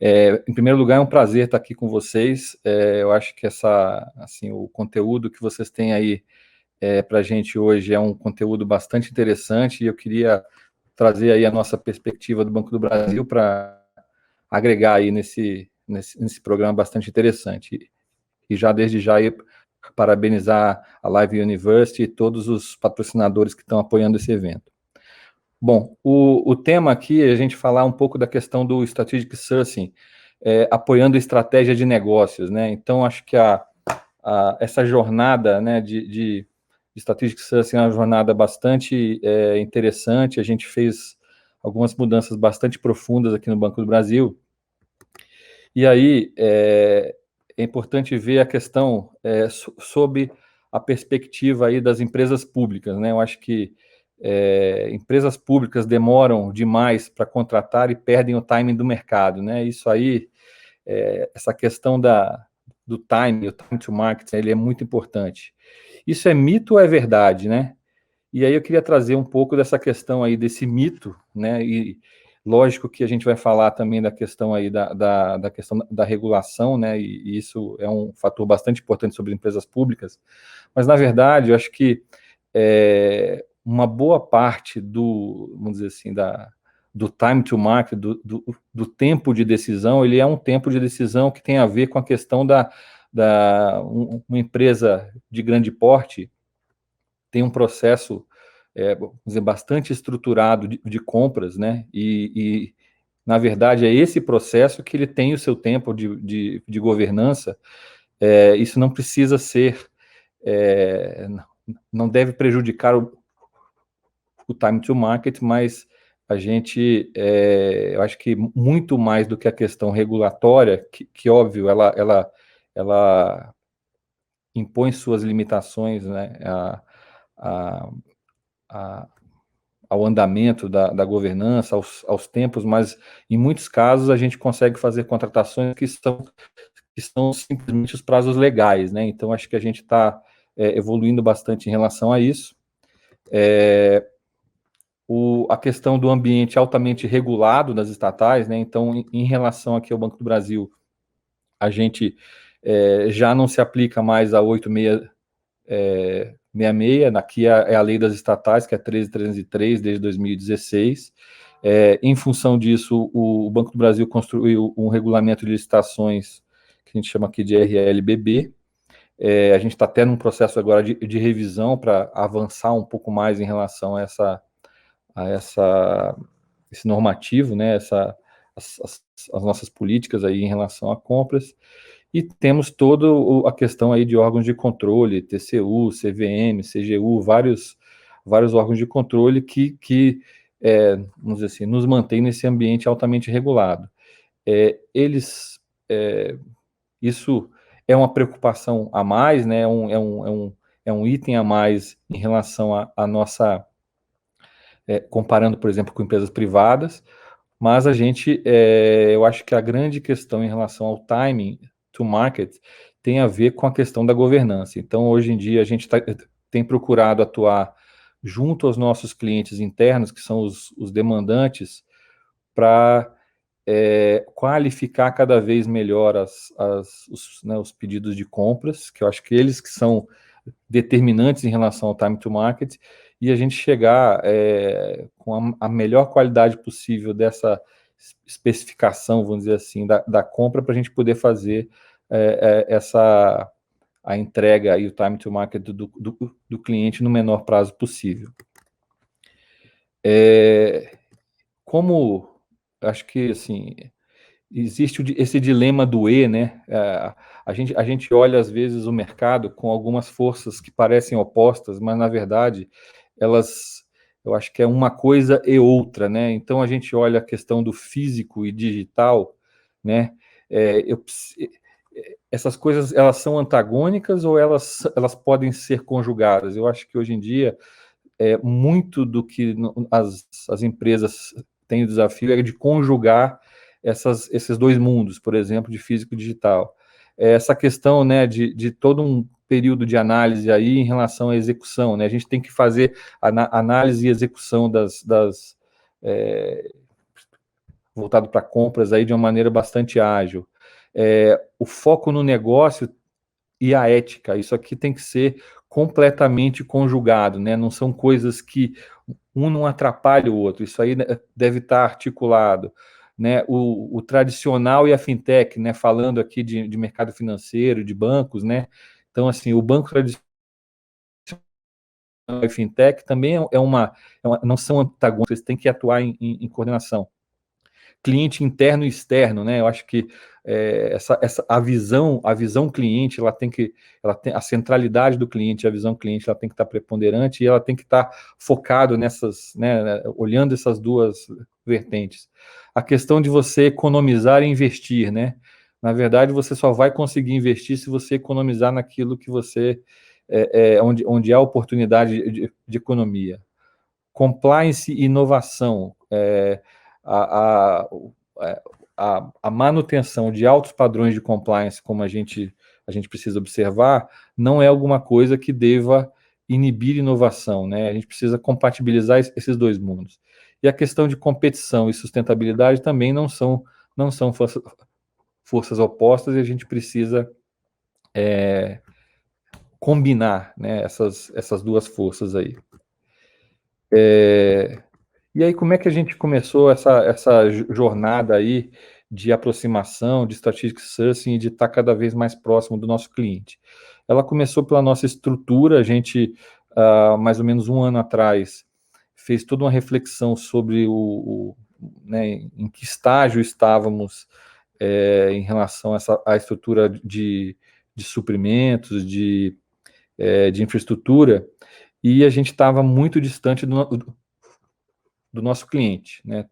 Em primeiro lugar, é um prazer estar aqui com vocês. Eu acho que o conteúdo que vocês têm aí para a gente hoje é um conteúdo bastante interessante e eu queria trazer aí a nossa perspectiva do Banco do Brasil para agregar aí nesse programa bastante interessante. E já desde já aí, parabenizar a Live University e todos os patrocinadores que estão apoiando esse evento. Bom, o tema aqui é a gente falar um pouco da questão do Strategic Sourcing, apoiando a estratégia de negócios, né? Então, acho que essa jornada, né, de Strategic Sourcing é uma jornada bastante interessante. A gente fez algumas mudanças bastante profundas aqui no Banco do Brasil. E aí é importante ver a questão sob a perspectiva aí das empresas públicas, né? Eu acho que empresas públicas demoram demais para contratar e perdem o timing do mercado, né? Isso aí, essa questão do time, o time to market, ele é muito importante. Isso é mito ou é verdade, né? E aí eu queria trazer um pouco dessa questão aí, desse mito, né? E lógico que a gente vai falar também da questão aí da questão da regulação, né? E isso é um fator bastante importante sobre empresas públicas. Mas, na verdade, eu acho que uma boa parte vamos dizer assim, do time to market, do tempo de decisão, ele é um tempo de decisão que tem a ver com a questão uma empresa de grande porte tem um processo, vamos dizer, bastante estruturado de compras, né? Na verdade, é esse processo que ele tem o seu tempo de governança. Isso não precisa ser, não deve prejudicar o time to market, mas a gente, eu acho que muito mais do que a questão regulatória, que óbvio, ela impõe suas limitações, né, a, ao andamento da governança, aos tempos, mas em muitos casos a gente consegue fazer contratações que são simplesmente os prazos legais, né? Então acho que a gente está evoluindo bastante em relação a isso. A questão do ambiente altamente regulado das estatais, né? Então, em relação aqui ao Banco do Brasil, a gente já não se aplica mais a 8666, aqui é a lei das estatais, que é 13.303, desde 2016. Em função disso, o Banco do Brasil construiu um regulamento de licitações, que a gente chama aqui de RLBB. A gente está até num processo agora de revisão para avançar um pouco mais em relação a esse normativo, né, as nossas políticas aí em relação a compras. E temos toda a questão aí de órgãos de controle, TCU, CVM, CGU, vários órgãos de controle que vamos dizer assim, nos mantém nesse ambiente altamente regulado. Isso é uma preocupação a mais, né? É um item a mais em relação à nossa, comparando, por exemplo, com empresas privadas, mas eu acho que a grande questão em relação ao timing to market tem a ver com a questão da governança. Então, hoje em dia, a gente tem procurado atuar junto aos nossos clientes internos, que são os demandantes, para qualificar cada vez melhor os pedidos de compras, que eu acho que eles que são determinantes em relação ao time to market, e a gente chegar com a melhor qualidade possível dessa especificação, vamos dizer assim, da compra, para a gente poder fazer a entrega e o time to market do cliente no menor prazo possível. Como acho que assim existe esse dilema do E, né? A gente olha às vezes o mercado com algumas forças que parecem opostas, mas na verdade eu acho que é uma coisa e outra, né? Então a gente olha a questão do físico e digital, né? Essas coisas, elas são antagônicas ou elas podem ser conjugadas? Eu acho que hoje em dia muito do que as empresas têm o desafio é de conjugar esses dois mundos, por exemplo, de físico e digital. Essa questão, né, de todo um período de análise aí em relação à execução, né? A gente tem que fazer análise e execução voltado para compras aí de uma maneira bastante ágil. O foco no negócio e a ética, isso aqui tem que ser completamente conjugado, né? Não são coisas que um não atrapalha o outro, isso aí deve estar articulado, né? O tradicional e a fintech, né? Falando aqui de mercado financeiro, de bancos, né? Então, assim, o banco tradicional e fintech também não são antagônicos, eles têm que atuar em coordenação. Cliente interno e externo, né? Eu acho que a visão cliente, a centralidade do cliente, a visão cliente, ela tem que estar preponderante e ela tem que estar focado nessas, né? Olhando essas duas vertentes. A questão de você economizar e investir, né? Na verdade, você só vai conseguir investir se você economizar naquilo que você onde há oportunidade de economia. Compliance e inovação, a, a manutenção de altos padrões de compliance, como a gente precisa observar, não é alguma coisa que deva inibir inovação, né? A gente precisa compatibilizar esses dois mundos. E a questão de competição e sustentabilidade também não são forças opostas, e a gente precisa combinar, né, essas duas forças aí. E aí, como é que a gente começou essa jornada aí de aproximação, de strategic sourcing e de estar cada vez mais próximo do nosso cliente? Ela começou pela nossa estrutura, a gente, mais ou menos um ano atrás, fez toda uma reflexão sobre né, em que estágio estávamos em relação à estrutura de suprimentos, de infraestrutura, e a gente estava muito distante do nosso cliente, né?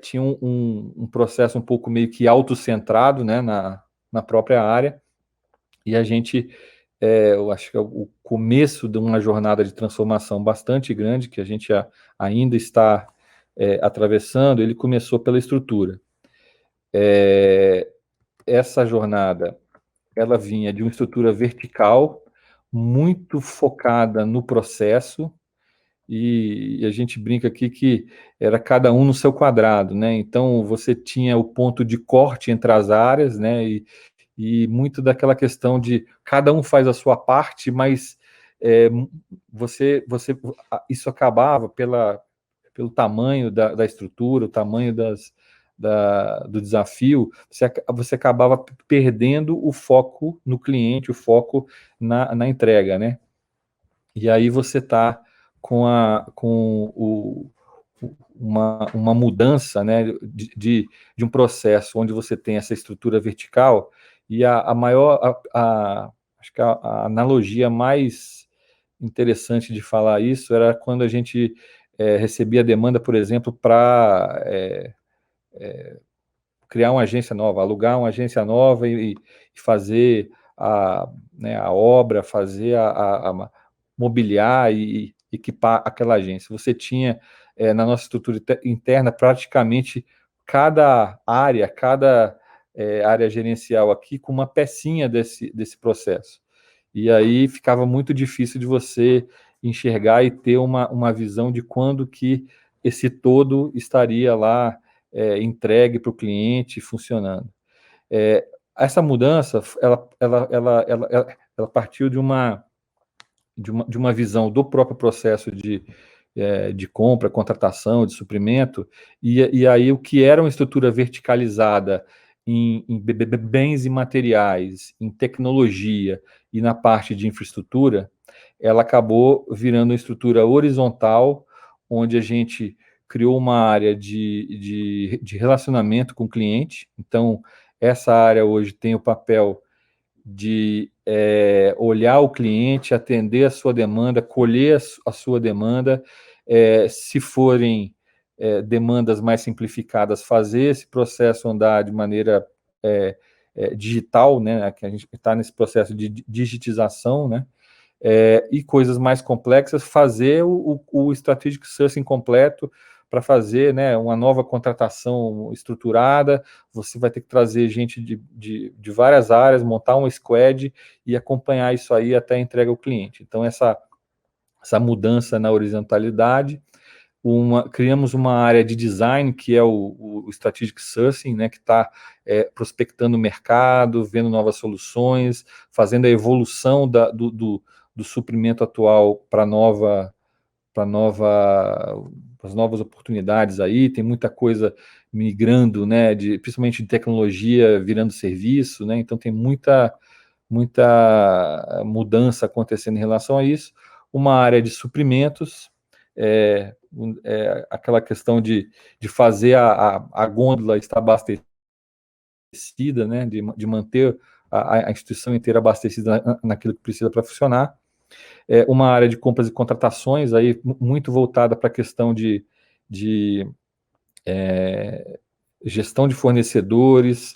Tinha um processo um pouco meio que autocentrado, né, na própria área, e a gente, eu acho que é o começo de uma jornada de transformação bastante grande, que a gente ainda está atravessando. Ele começou pela estrutura. Essa jornada, ela vinha de uma estrutura vertical, muito focada no processo, e a gente brinca aqui que era cada um no seu quadrado, né? Então você tinha o ponto de corte entre as áreas, né? E muito daquela questão de cada um faz a sua parte, mas é, isso acabava pelo tamanho da estrutura, o tamanho do desafio, você acabava perdendo o foco no cliente, o foco na entrega, né? E aí você está com uma mudança, né, de um processo onde você tem essa estrutura vertical, e acho que a analogia mais interessante de falar isso era quando a gente recebia demanda, por exemplo, para criar uma agência nova, alugar uma agência nova e fazer né, a obra, fazer mobiliar e equipar aquela agência. Você tinha, na nossa estrutura interna, praticamente cada área gerencial aqui com uma pecinha desse processo. E aí ficava muito difícil de você enxergar e ter uma visão de quando que esse todo estaria lá entregue para o cliente, funcionando. Essa mudança, ela partiu de uma visão do próprio processo de compra, contratação, de suprimento, e aí o que era uma estrutura verticalizada em bens e materiais, em tecnologia e na parte de infraestrutura, ela acabou virando uma estrutura horizontal, onde a gente criou uma área de relacionamento com o cliente. Então, essa área hoje tem o papel de olhar o cliente, atender a sua demanda, colher a sua demanda, se forem demandas mais simplificadas, fazer esse processo andar de maneira digital, né, que a gente está nesse processo de digitização, né, e coisas mais complexas, fazer o strategic sourcing completo para fazer, né, uma nova contratação estruturada. Você vai ter que trazer gente de várias áreas, montar um squad e acompanhar isso aí até a entrega ao cliente. Então, essa mudança na horizontalidade, criamos uma área de design, que é o Strategic Sourcing, né, que está prospectando o mercado, vendo novas soluções, fazendo a evolução do suprimento atual para as novas oportunidades aí. Tem muita coisa migrando, né, principalmente de tecnologia virando serviço, né, então tem muita mudança acontecendo em relação a isso. Uma área de suprimentos, aquela questão de fazer a gôndola estar abastecida, né, de manter a instituição inteira abastecida naquilo que precisa para funcionar. Uma área de compras e contratações, aí muito voltada para a questão de gestão de fornecedores,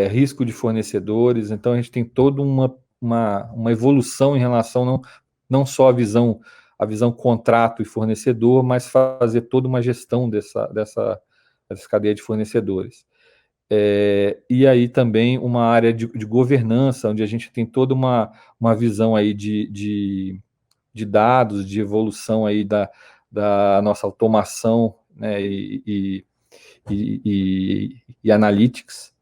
risco de fornecedores. Então a gente tem toda uma evolução em relação não só a visão contrato e fornecedor, mas fazer toda uma gestão dessa cadeia de fornecedores. E aí também uma área de governança, onde a gente tem toda uma visão aí de dados, de evolução aí da nossa automação, né, e analytics,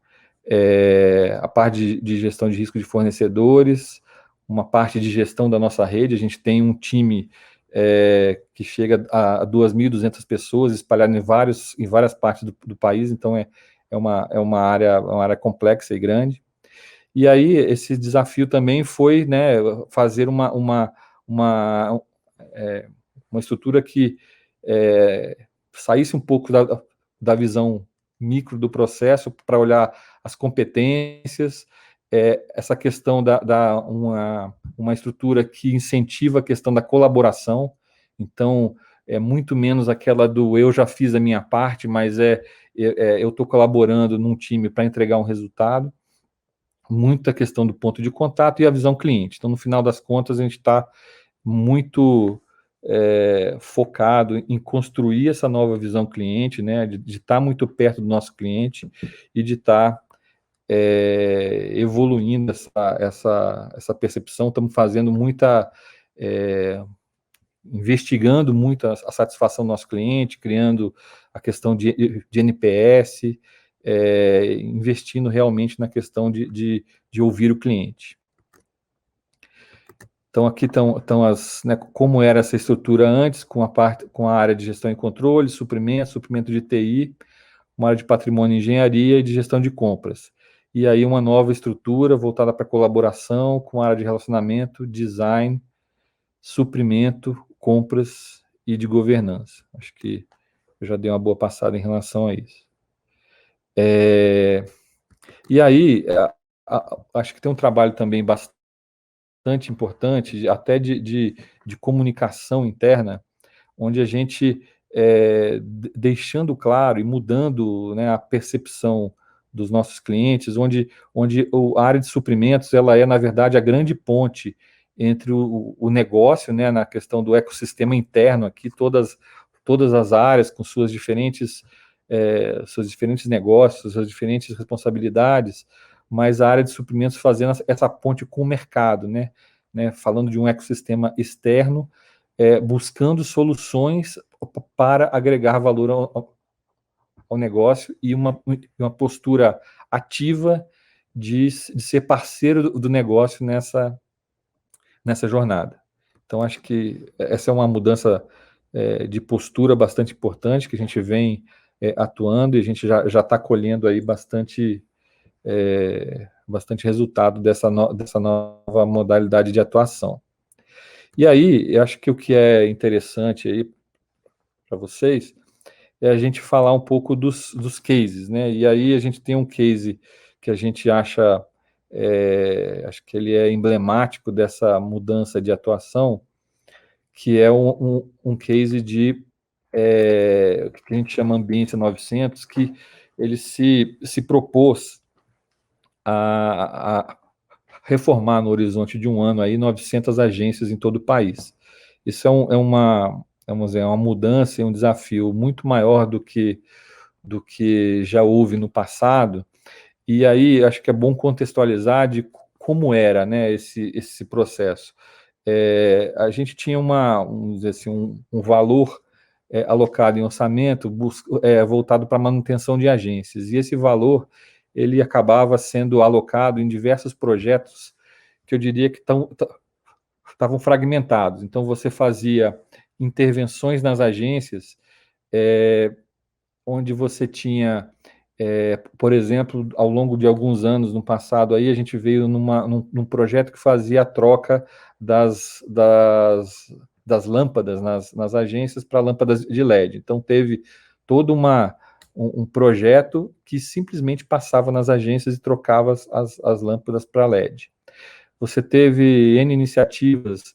a parte de gestão de risco de fornecedores, uma parte de gestão da nossa rede. A gente tem um time que chega a 2.200 pessoas espalhadas em várias partes do país, então é uma área complexa e grande. E aí esse desafio também foi, né, fazer uma estrutura que saísse um pouco da visão micro do processo para olhar as competências, essa questão uma estrutura que incentiva a questão da colaboração. Então, é muito menos aquela do eu já fiz a minha parte, mas eu estou colaborando num time para entregar um resultado. Muita questão do ponto de contato e a visão cliente. Então, no final das contas, a gente está muito focado em construir essa nova visão cliente, né, de estar muito perto do nosso cliente e de estar evoluindo essa percepção. Estamos fazendo investigando muito a satisfação do nosso cliente, criando a questão de NPS, investindo realmente na questão de ouvir o cliente. Então, aqui estão né, como era essa estrutura antes, com a área de gestão e controle, suprimento de TI, uma área de patrimônio e engenharia e de gestão de compras. E aí uma nova estrutura voltada para colaboração, com a área de relacionamento, design, suprimento, compras e de governança. Acho que eu já dei uma boa passada em relação a isso. E aí, acho que tem um trabalho também bastante importante, até de comunicação interna, onde a gente, deixando claro e mudando, né, a percepção dos nossos clientes, onde a área de suprimentos, ela é, na verdade, a grande ponte entre o negócio, né, na questão do ecossistema interno aqui, todas as áreas com seus diferentes negócios, suas diferentes responsabilidades, mas a área de suprimentos fazendo essa ponte com o mercado, né, falando de um ecossistema externo, buscando soluções para agregar valor ao negócio e uma postura ativa de ser parceiro do negócio nessa jornada. Então, acho que essa é uma mudança de postura bastante importante, que a gente vem atuando, e a gente já está colhendo aí bastante resultado dessa nova modalidade de atuação. E aí, eu acho que o que é interessante aí para vocês é a gente falar um pouco dos cases, né? E aí a gente tem um case que a gente acho que ele é emblemático dessa mudança de atuação, que é um case que a gente chama Ambiente 900, que ele se propôs a reformar no horizonte de um ano aí 900 agências em todo o país. Isso é uma mudança e um desafio muito maior do que já houve no passado. E aí acho que é bom contextualizar de como era, né, esse processo. A gente tinha vamos dizer assim, um valor alocado em orçamento voltado para manutenção de agências. E esse valor ele acabava sendo alocado em diversos projetos que eu diria que estavam fragmentados. Então, você fazia intervenções nas agências, onde você tinha, por exemplo, ao longo de alguns anos no passado, aí a gente veio num projeto que fazia a troca das lâmpadas nas agências para lâmpadas de LED. Então, teve todo um projeto que simplesmente passava nas agências e trocava as lâmpadas para LED. Você teve N iniciativas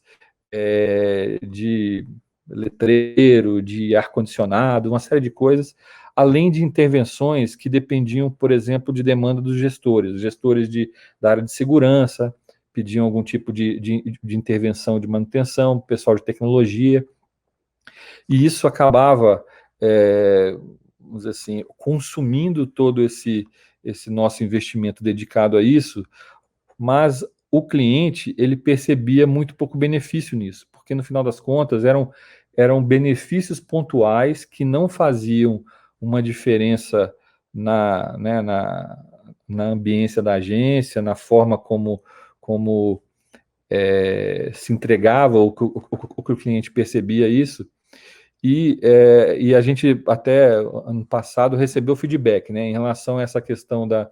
de letreiro, de ar-condicionado, uma série de coisas, além de intervenções que dependiam, por exemplo, de demanda dos gestores. Os gestores da área de segurança pediam algum tipo de intervenção de manutenção, pessoal de tecnologia, e isso acabava, vamos dizer assim, consumindo todo esse nosso investimento dedicado a isso, mas o cliente ele percebia muito pouco benefício nisso, porque no final das contas eram benefícios pontuais que não faziam uma diferença né, na ambiência da agência, na forma como se entregava, o que o cliente percebia isso. E a gente, até ano passado, recebeu feedback, né, em relação a essa questão da,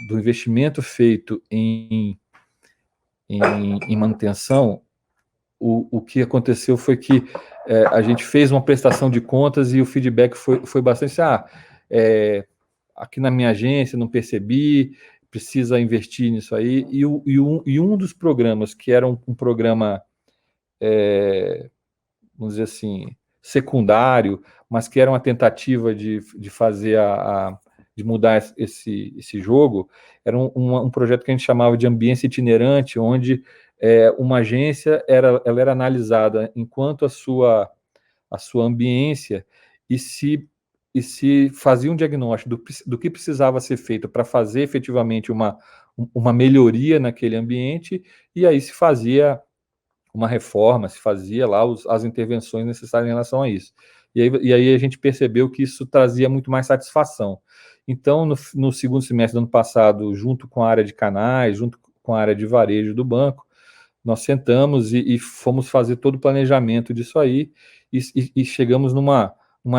do investimento feito em manutenção. O que aconteceu foi que a gente fez uma prestação de contas e o feedback foi bastante aqui na minha agência não percebi, precisa investir nisso aí. E um dos programas, que era um programa, vamos dizer assim, secundário, mas que era uma tentativa de fazer de mudar esse jogo, era um projeto que a gente chamava de ambiência itinerante, onde uma agência ela era analisada enquanto a sua ambiência e se fazia um diagnóstico do que precisava ser feito para fazer efetivamente uma melhoria naquele ambiente, e aí se fazia uma reforma, se fazia lá as intervenções necessárias em relação a isso. E aí a gente percebeu que isso trazia muito mais satisfação. Então, no segundo semestre do ano passado, junto com a área de canais, junto com a área de varejo do banco, nós sentamos e fomos fazer todo o planejamento disso aí e chegamos numa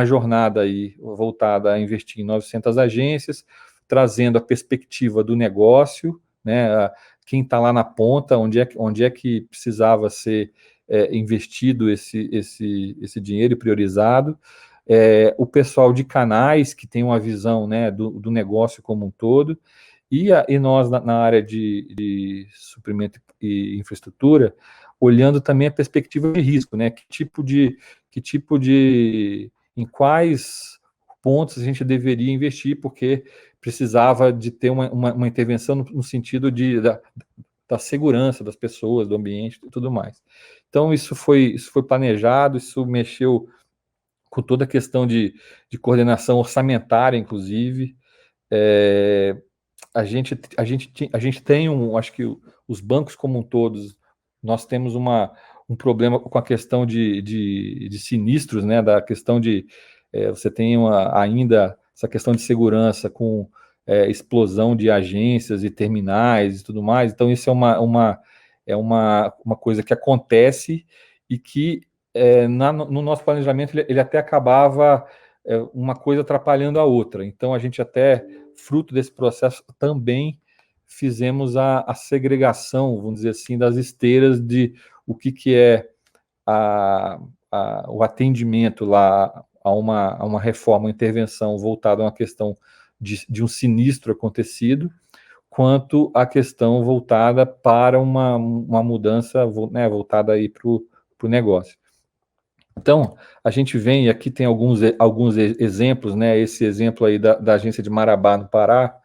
jornada aí voltada a investir em 900 agências, trazendo a perspectiva do negócio, né, quem está lá na ponta, onde é que precisava ser investido esse dinheiro priorizado, o pessoal de canais que tem uma visão, né, do negócio como um todo, e nós na área de suprimento e infraestrutura, olhando também a perspectiva de risco, né, em quais pontos a gente deveria investir, porque precisava de ter uma intervenção no sentido da segurança das pessoas, do ambiente e tudo mais. Então, isso foi planejado, isso mexeu com toda a questão de coordenação orçamentária, inclusive. A gente tem acho que os bancos como um todos, nós temos um problema com a questão de sinistros, né, da questão você tem ainda essa questão de segurança com explosão de agências e terminais e tudo mais. Então, isso é uma coisa que acontece e que no nosso planejamento ele até acabava uma coisa atrapalhando a outra. Então, a gente até, fruto desse processo, também fizemos a segregação, vamos dizer assim, das esteiras de o que é o atendimento lá a uma reforma, uma intervenção voltada a uma questão de um sinistro acontecido, quanto a questão voltada para uma mudança, né, voltada aí para o negócio. Então, a gente vem, e aqui tem alguns exemplos, né, esse exemplo aí da agência de Marabá, no Pará,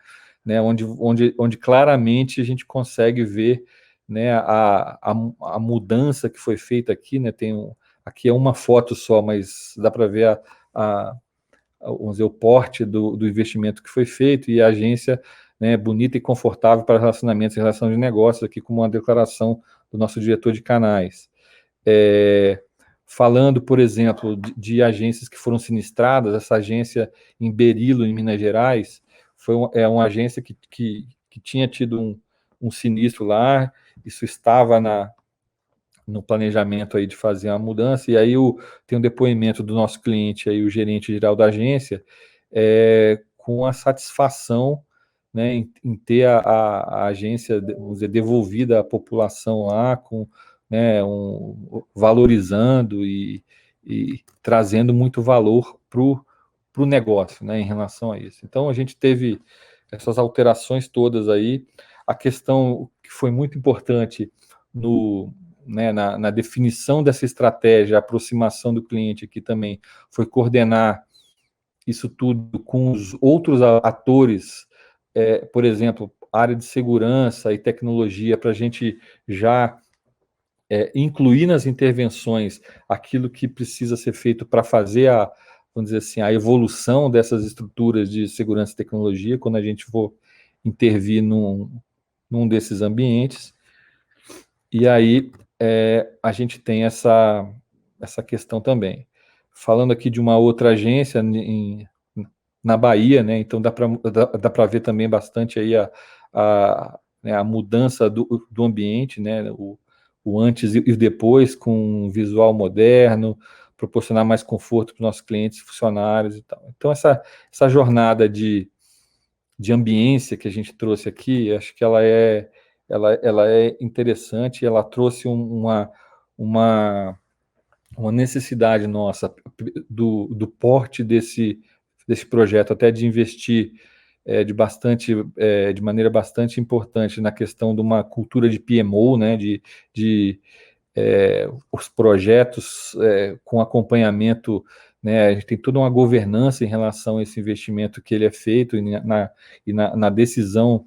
né, onde claramente a gente consegue ver, né, a mudança que foi feita aqui, né, aqui é uma foto só, mas dá para ver vamos dizer, o porte do investimento que foi feito, e a agência, né, bonita e confortável para relacionamentos e relação de negócios, aqui como uma declaração do nosso diretor de canais. Falando, por exemplo, de agências que foram sinistradas, essa agência em Berilo, em Minas Gerais, é uma agência que tinha tido um sinistro lá, isso estava no planejamento aí de fazer uma mudança, e aí tem um depoimento do nosso cliente, aí, o gerente geral da agência, com a satisfação, né, em ter a agência, vamos dizer, devolvida à população lá, né, valorizando e trazendo muito valor para o negócio, né, em relação a isso. Então, a gente teve essas alterações todas aí. A questão que foi muito importante né, na definição dessa estratégia, a aproximação do cliente aqui também, foi coordenar isso tudo com os outros atores, por exemplo, área de segurança e tecnologia, para a gente já incluir nas intervenções aquilo que precisa ser feito para fazer vamos dizer assim, a evolução dessas estruturas de segurança e tecnologia, quando a gente for intervir num desses ambientes. E aí a gente tem essa questão também. Falando aqui de uma outra agência na Bahia, né? Então dá para ver também bastante aí né, a mudança do ambiente, né? O antes e o depois, com um visual moderno, proporcionar mais conforto para os nossos clientes, funcionários e tal. Então essa jornada de ambiência que a gente trouxe aqui, acho que ela é interessante, ela trouxe uma necessidade nossa do porte desse projeto, até de investir de maneira bastante importante na questão de uma cultura de PMO, né, de os projetos com acompanhamento, né, a gente tem toda uma governança em relação a esse investimento que ele é feito e na decisão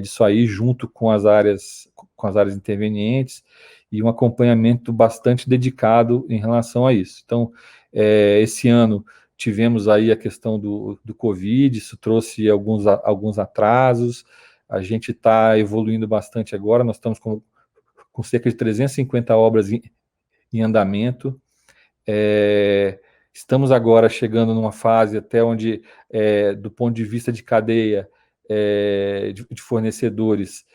disso aí, junto com as áreas intervenientes, e um acompanhamento bastante dedicado em relação a isso. Então, esse ano tivemos aí a questão do Covid, isso trouxe alguns atrasos, a gente está evoluindo bastante agora, nós estamos com cerca de 350 obras em andamento. Estamos agora chegando numa fase até onde, do ponto de vista de cadeia de fornecedores,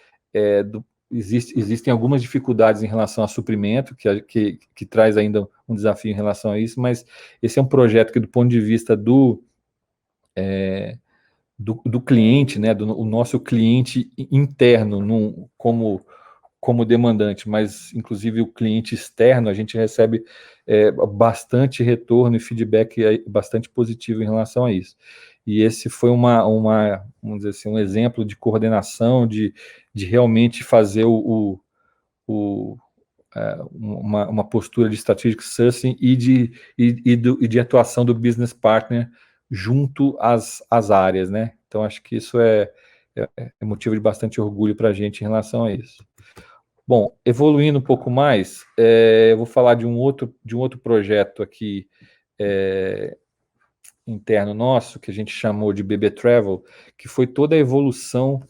existem algumas dificuldades em relação a suprimento, que traz ainda um desafio em relação a isso, mas esse é um projeto que, do ponto de vista do cliente, né, o nosso cliente interno, como demandante, mas inclusive o cliente externo, a gente recebe bastante retorno e feedback bastante positivo em relação a isso. E esse foi vamos dizer assim, um exemplo de coordenação, de realmente fazer uma postura de strategic sourcing e de atuação do business partner junto às áreas, né? Então, acho que isso é motivo de bastante orgulho para a gente em relação a isso. Bom, evoluindo um pouco mais, eu vou falar de um outro projeto aqui interno nosso, que a gente chamou de BB Travel, que foi toda a evolução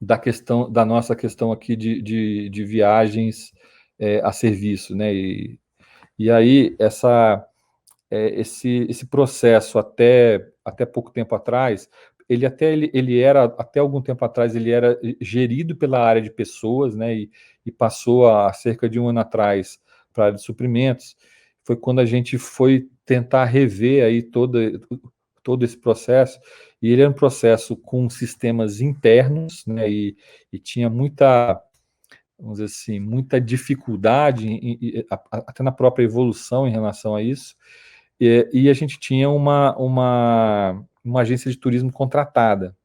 da nossa questão aqui de viagens a serviço, né? E aí, esse processo até pouco tempo atrás, ele era, até algum tempo atrás, ele era gerido pela área de pessoas, né, e passou a cerca de um ano atrás para a área de suprimentos. Foi quando a gente foi tentar rever aí todo esse processo, e ele era um processo com sistemas internos, né, e tinha vamos dizer assim, muita dificuldade, até na própria evolução em relação a isso, e a gente tinha uma agência de turismo contratada.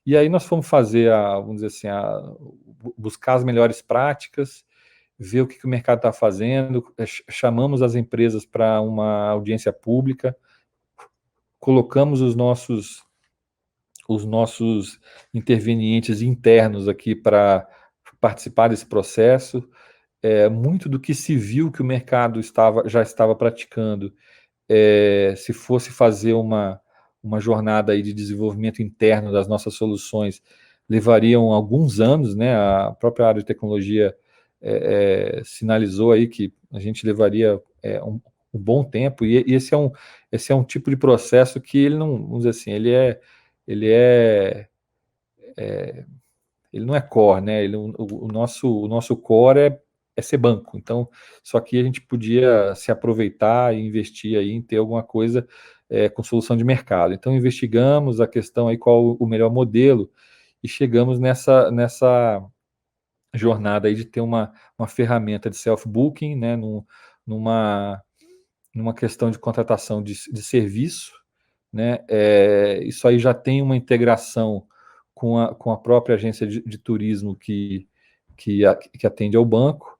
E aí nós fomos fazer, vamos dizer assim, buscar as melhores práticas, ver o que o mercado está fazendo, chamamos as empresas para uma audiência pública, colocamos os nossos intervenientes internos aqui para participar desse processo. Muito do que se viu que o mercado já estava praticando, se fosse fazer uma jornada aí de desenvolvimento interno das nossas soluções, levariam alguns anos, né? A própria área de tecnologia sinalizou aí que a gente levaria um bom tempo, e esse é um tipo de processo que ele não, vamos dizer assim, ele é ele não é core, né? O nosso core é ser banco. Então, só que a gente podia se aproveitar e investir aí em ter alguma coisa com solução de mercado. Então, investigamos a questão aí qual o melhor modelo e chegamos nessa jornada aí de ter uma ferramenta de self-booking, né? Numa, numa questão de contratação de serviço, né? Isso aí já tem uma integração com a própria agência de turismo que atende ao banco,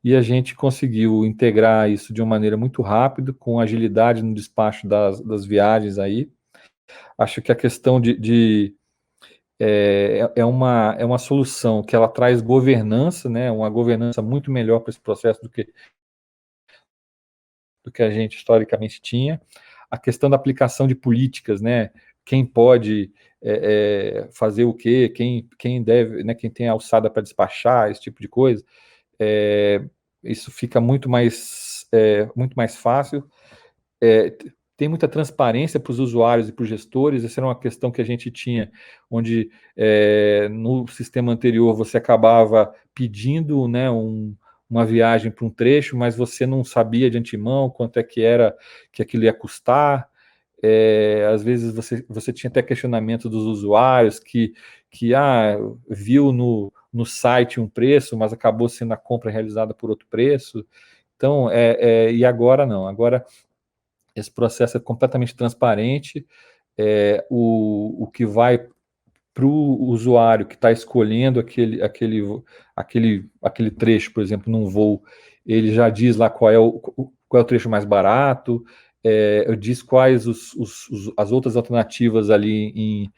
e a gente conseguiu integrar isso de uma maneira muito rápida, com agilidade no despacho das viagens aí. Acho que a questão é uma solução que ela traz governança, né? Uma governança muito melhor para esse processo do que a gente historicamente tinha. A questão da aplicação de políticas, né? Quem pode fazer o quê, quem deve, né? Quem tem a alçada para despachar, esse tipo de coisa. Isso fica muito mais fácil. Tem muita transparência para os usuários e para os gestores. Essa era uma questão que a gente tinha, onde no sistema anterior você acabava pedindo, né, uma viagem para um trecho, mas você não sabia de antemão quanto é que era que aquilo ia custar. Às vezes você tinha até questionamento dos usuários que viu no site um preço, mas acabou sendo a compra realizada por outro preço. Então, e agora não. Agora esse processo é completamente transparente. O que vai para o usuário que está escolhendo aquele trecho, por exemplo, num voo, ele já diz lá qual é o trecho mais barato, diz quais as outras alternativas ali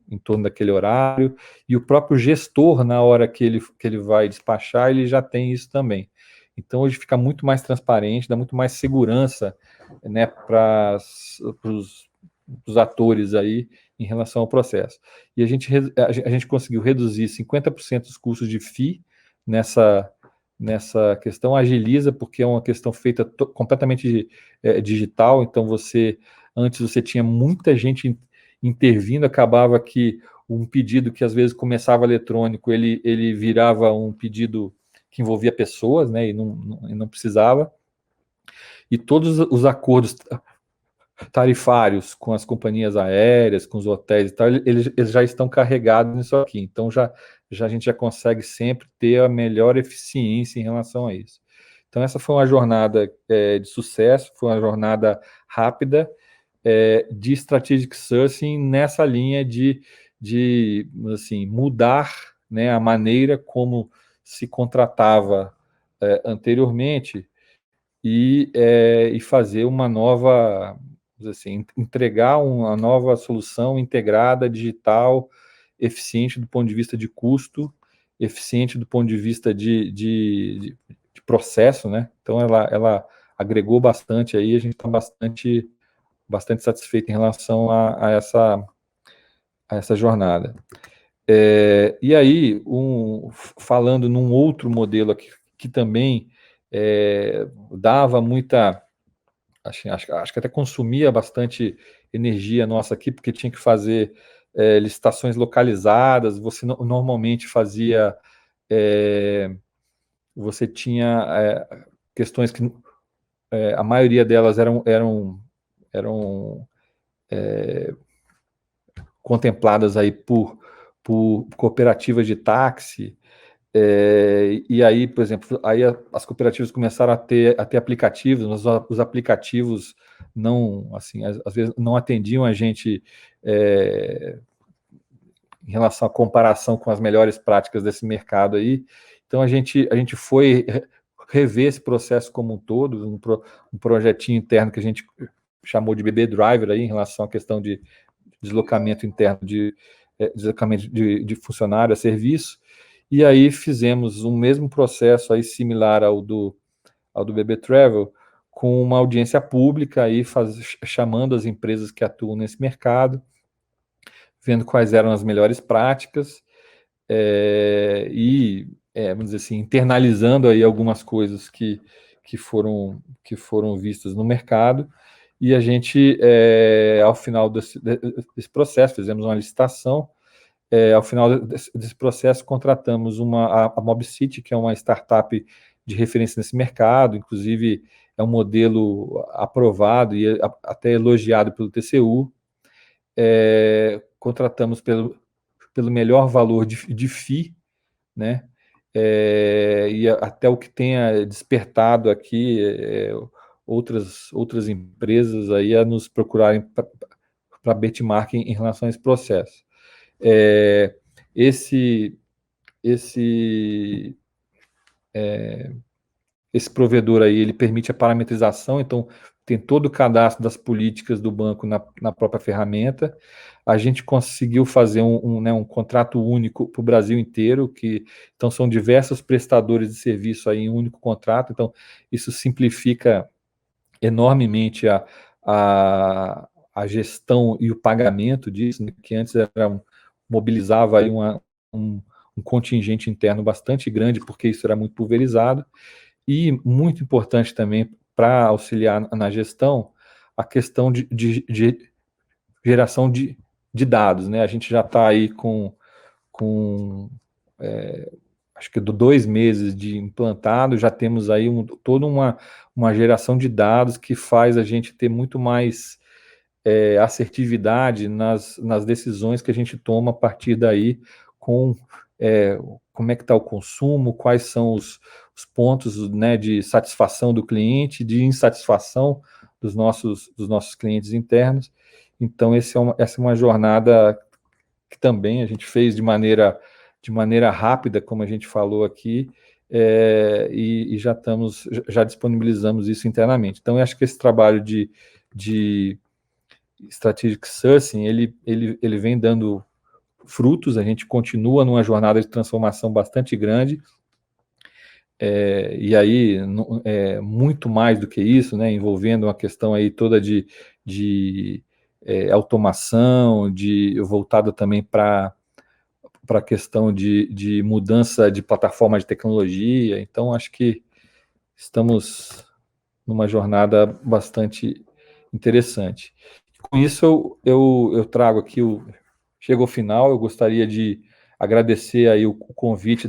em torno daquele horário, e o próprio gestor, na hora que ele vai despachar, ele já tem isso também. Então, hoje fica muito mais transparente, dá muito mais segurança, né, para os atores aí em relação ao processo. E a gente conseguiu reduzir 50% dos custos de FII nessa questão, agiliza, porque é uma questão feita completamente digital, então antes você tinha muita gente intervindo, acabava que um pedido que às vezes começava eletrônico, ele virava um pedido que envolvia pessoas, né, e não precisava. E todos os acordos tarifários com as companhias aéreas, com os hotéis e tal, eles já estão carregados nisso aqui. Então, a gente já consegue sempre ter a melhor eficiência em relação a isso. Então, essa foi uma jornada de sucesso, foi uma jornada rápida de strategic sourcing nessa linha de assim, mudar, né, a maneira como se contratava anteriormente e fazer uma nova, assim, entregar uma nova solução integrada, digital, eficiente do ponto de vista de custo, eficiente do ponto de vista de processo, né? Então ela agregou bastante aí, a gente está bastante satisfeito em relação a essa jornada. E aí, falando num outro modelo aqui, que também dava muita, acho que até consumia bastante energia nossa aqui, porque tinha que fazer licitações localizadas, você normalmente fazia, você tinha questões que a maioria delas eram contempladas aí por cooperativas de táxi. E aí, por exemplo, as cooperativas começaram a ter aplicativos, mas os aplicativos não, assim, às vezes não atendiam a gente em relação à comparação com as melhores práticas desse mercado aí. Então a gente foi rever esse processo como um todo, um projetinho interno que a gente chamou de BB Driver aí, em relação à questão de deslocamento interno deslocamento de funcionário a serviço. E aí fizemos um mesmo processo aí similar ao do BB Travel, com uma audiência pública aí chamando as empresas que atuam nesse mercado, vendo quais eram as melhores práticas, e vamos dizer assim, internalizando aí algumas coisas que foram vistas no mercado, e a gente, ao final desse processo, fizemos uma licitação. Ao final desse processo, contratamos a Mobcity, que é uma startup de referência nesse mercado, inclusive é um modelo aprovado e até elogiado pelo TCU. Contratamos pelo melhor valor de FII, né? E até o que tenha despertado aqui outras empresas aí a nos procurarem para benchmarking em relação a esse processo. É, esse, esse, esse provedor aí, ele permite a parametrização, então tem todo o cadastro das políticas do banco na própria ferramenta. A gente conseguiu fazer um contrato único para o Brasil inteiro, então são diversos prestadores de serviço aí em um único contrato, então isso simplifica enormemente a gestão e o pagamento disso, né, que antes mobilizava aí um contingente interno bastante grande, porque isso era muito pulverizado, e muito importante também para auxiliar na gestão, a questão de geração de dados, né? A gente já está aí com acho que 2 meses de implantado, já temos aí toda uma geração de dados que faz a gente ter muito mais assertividade nas decisões que a gente toma a partir daí, com como é que está o consumo, quais são os pontos, né, de satisfação do cliente, de insatisfação dos nossos clientes internos. Então, essa é uma jornada que também a gente fez de maneira rápida, como a gente falou aqui, e já disponibilizamos isso internamente. Então, eu acho que esse trabalho de Strategic Sourcing, ele vem dando frutos, a gente continua numa jornada de transformação bastante grande, e aí muito mais do que isso, né, envolvendo uma questão aí toda de automação, voltada também para a questão de mudança de plataforma de tecnologia. Então, acho que estamos numa jornada bastante interessante. Com isso, eu trago aqui chego ao final. Eu gostaria de agradecer aí o convite